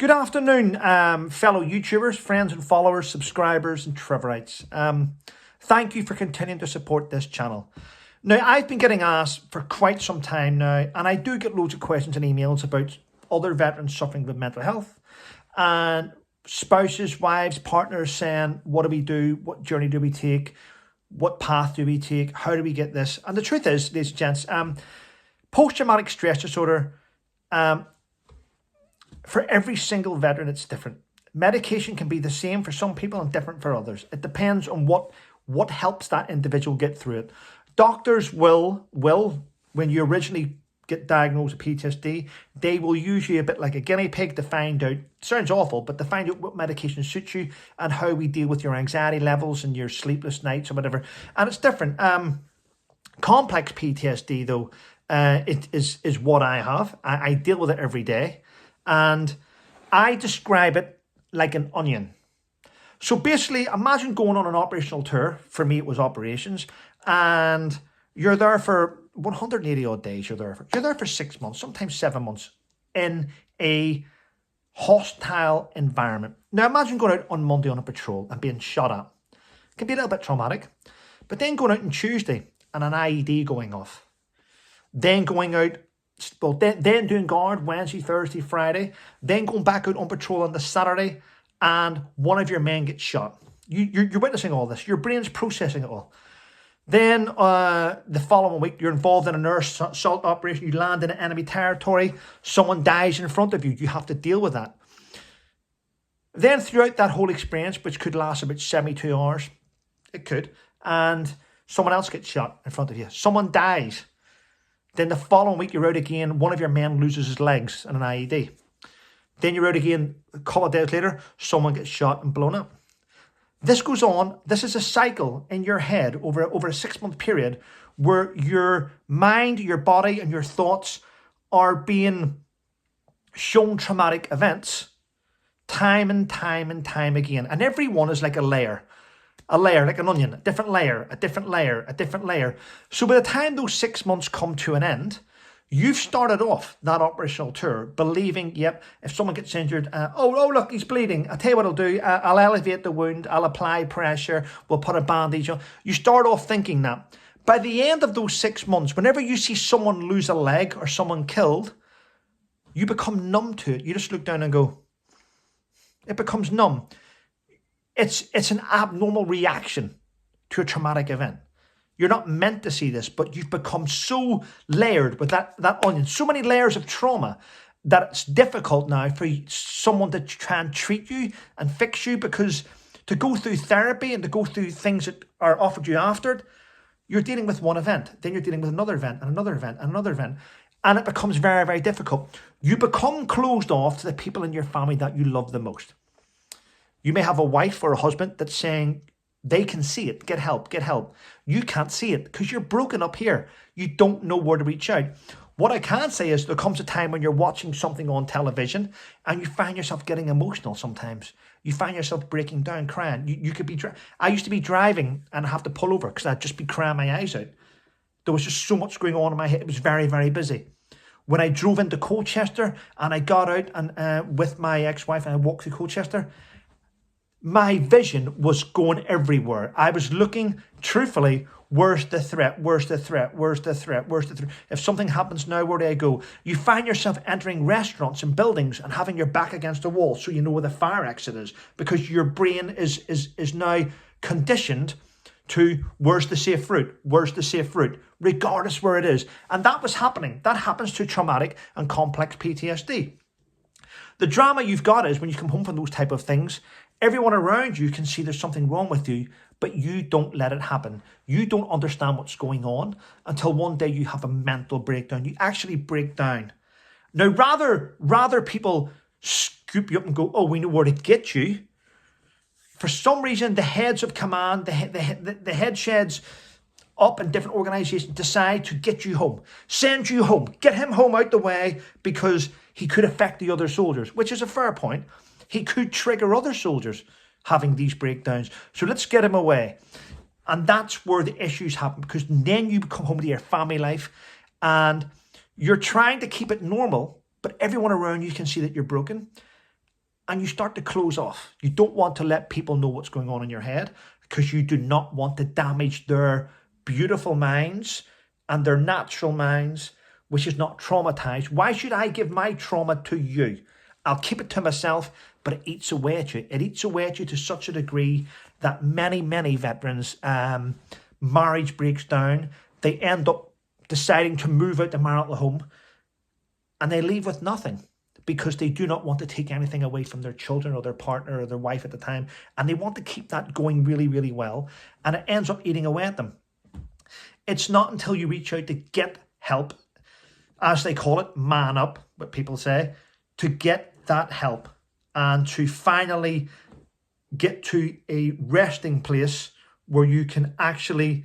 Good afternoon, fellow YouTubers, friends and followers, subscribers and Trevorites. Thank you for continuing to support this channel. Now, I've been getting asked for quite some time now, and I do get loads of questions and emails about other veterans suffering with mental health, and spouses, wives, partners saying, what do we do? What journey do we take? What path do we take? How do we get this? And the truth is, ladies and gents, post-traumatic stress disorder, for every single veteran, it's different. Medication can be the same for some people and different for others. It depends on what helps that individual get through it. Doctors will, when you originally get diagnosed with PTSD, they will use you a bit like a guinea pig to find out, sounds awful, but to find out what medication suits you and how we deal with your anxiety levels and your sleepless nights or whatever. And it's different. Complex PTSD, though, it is what I have. I deal with it every day. And I describe it like an onion. So basically, imagine going on an operational tour. For me, it was operations. And you're there for 180 odd days. You're there for 6 months, sometimes 7 months, in a hostile environment. Now, imagine going out on Monday on a patrol and being shot at. It can be a little bit traumatic. But then going out on Tuesday and an IED going off. Then going out, well, then doing guard Wednesday, Thursday, Friday, then going back out on patrol on the Saturday, and one of your men gets shot. You're witnessing all this. Your brain's processing it all. Then the following week, you're involved in an air assault operation. You land in enemy territory. Someone dies in front of you. You have to deal with that. Then throughout that whole experience, which could last about 72 hours, it could, and someone else gets shot in front of you. Someone dies. Then the following week, you're out again. One of your men loses his legs in an IED. Then you're out again. A couple of days later, someone gets shot and blown up. This goes on. This is a cycle in your head over a 6 month period where your mind, your body, and your thoughts are being shown traumatic events time and time and time again. And every one is like a layer like an onion, a different layer, a different layer, a different layer. So by the time those 6 months come to an end, you've started off that operational tour believing, yep, if someone gets injured, oh, look, he's bleeding. I'll tell you what I'll do. I'll elevate the wound. I'll apply pressure. We'll put a bandage on. You start off thinking that. By the end of those 6 months, whenever you see someone lose a leg or someone killed, you become numb to it. You just look down and go, it becomes numb. It's an abnormal reaction to a traumatic event. You're not meant to see this, but you've become so layered with that onion, so many layers of trauma that it's difficult now for someone to try and treat you and fix you, because to go through therapy and to go through things that are offered you after it, you're dealing with one event, then you're dealing with another event and another event and another event. And it becomes very, very difficult. You become closed off to the people in your family that you love the most. You may have a wife or a husband that's saying they can see it. Get help, get help. You can't see it because you're broken up here. You don't know where to reach out. What I can say is there comes a time when you're watching something on television and you find yourself getting emotional sometimes. You find yourself breaking down, crying. You could be... I used to be driving and have to pull over because I'd just be crying my eyes out. There was just so much going on in my head. It was very, very busy. When I drove into Colchester and I got out and with my ex-wife and I walked through Colchester, my vision was going everywhere. I was looking, truthfully, where's the threat? Where's the threat? Where's the threat? Where's the threat? If something happens now, where do I go? You find yourself entering restaurants and buildings and having your back against a wall so you know where the fire exit is, because your brain is now conditioned to where's the safe route? Where's the safe route? Regardless where it is. And that was happening. That happens to traumatic and complex PTSD. The drama you've got is when you come home from those type of things, everyone around you can see there's something wrong with you, but you don't let it happen. You don't understand what's going on until one day you have a mental breakdown. You actually break down. Now, rather people scoop you up and go, oh, we know where to get you. For some reason, the heads of command, the head sheds up in different organizations decide to get you home, send you home, get him home out the way because he could affect the other soldiers, which is a fair point. He could trigger other soldiers having these breakdowns. So let's get him away. And that's where the issues happen, because then you come home to your family life and you're trying to keep it normal, but everyone around you can see that you're broken. and you start to close off. You don't want to let people know what's going on in your head because you do not want to damage their beautiful minds and their natural minds, which is not traumatized. Why should I give my trauma to you? I'll keep it to myself, but it eats away at you. It eats away at you to such a degree that many, many veterans, marriage breaks down. They end up deciding to move out the marital home and they leave with nothing because they do not want to take anything away from their children or their partner or their wife at the time. And they want to keep that going really, really well. And it ends up eating away at them. It's not until you reach out to get help, as they call it, man up, what people say, to get that help and to finally get to a resting place where you can actually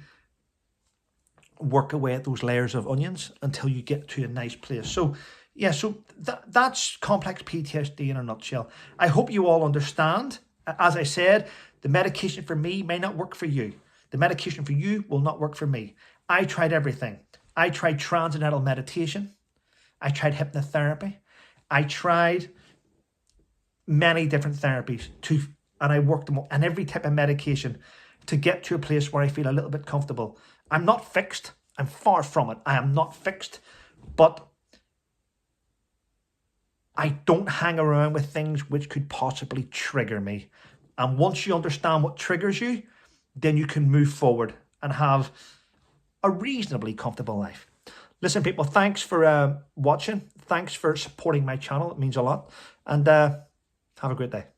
work away at those layers of onions until you get to a nice place. So yeah, so that's complex PTSD in a nutshell. I hope you all understand. As I said, the medication for me may not work for you. The medication for you will not work for me. I tried everything. I tried transcendental meditation. I tried hypnotherapy. I tried many different therapies and I worked them all, and every type of medication to get to a place where I feel a little bit comfortable. I'm not fixed. I'm far from it. I am not fixed, but I don't hang around with things which could possibly trigger me. And once you understand what triggers you, then you can move forward and have a reasonably comfortable life. Listen, people, thanks for watching. Thanks for supporting my channel. It means a lot. And have a great day.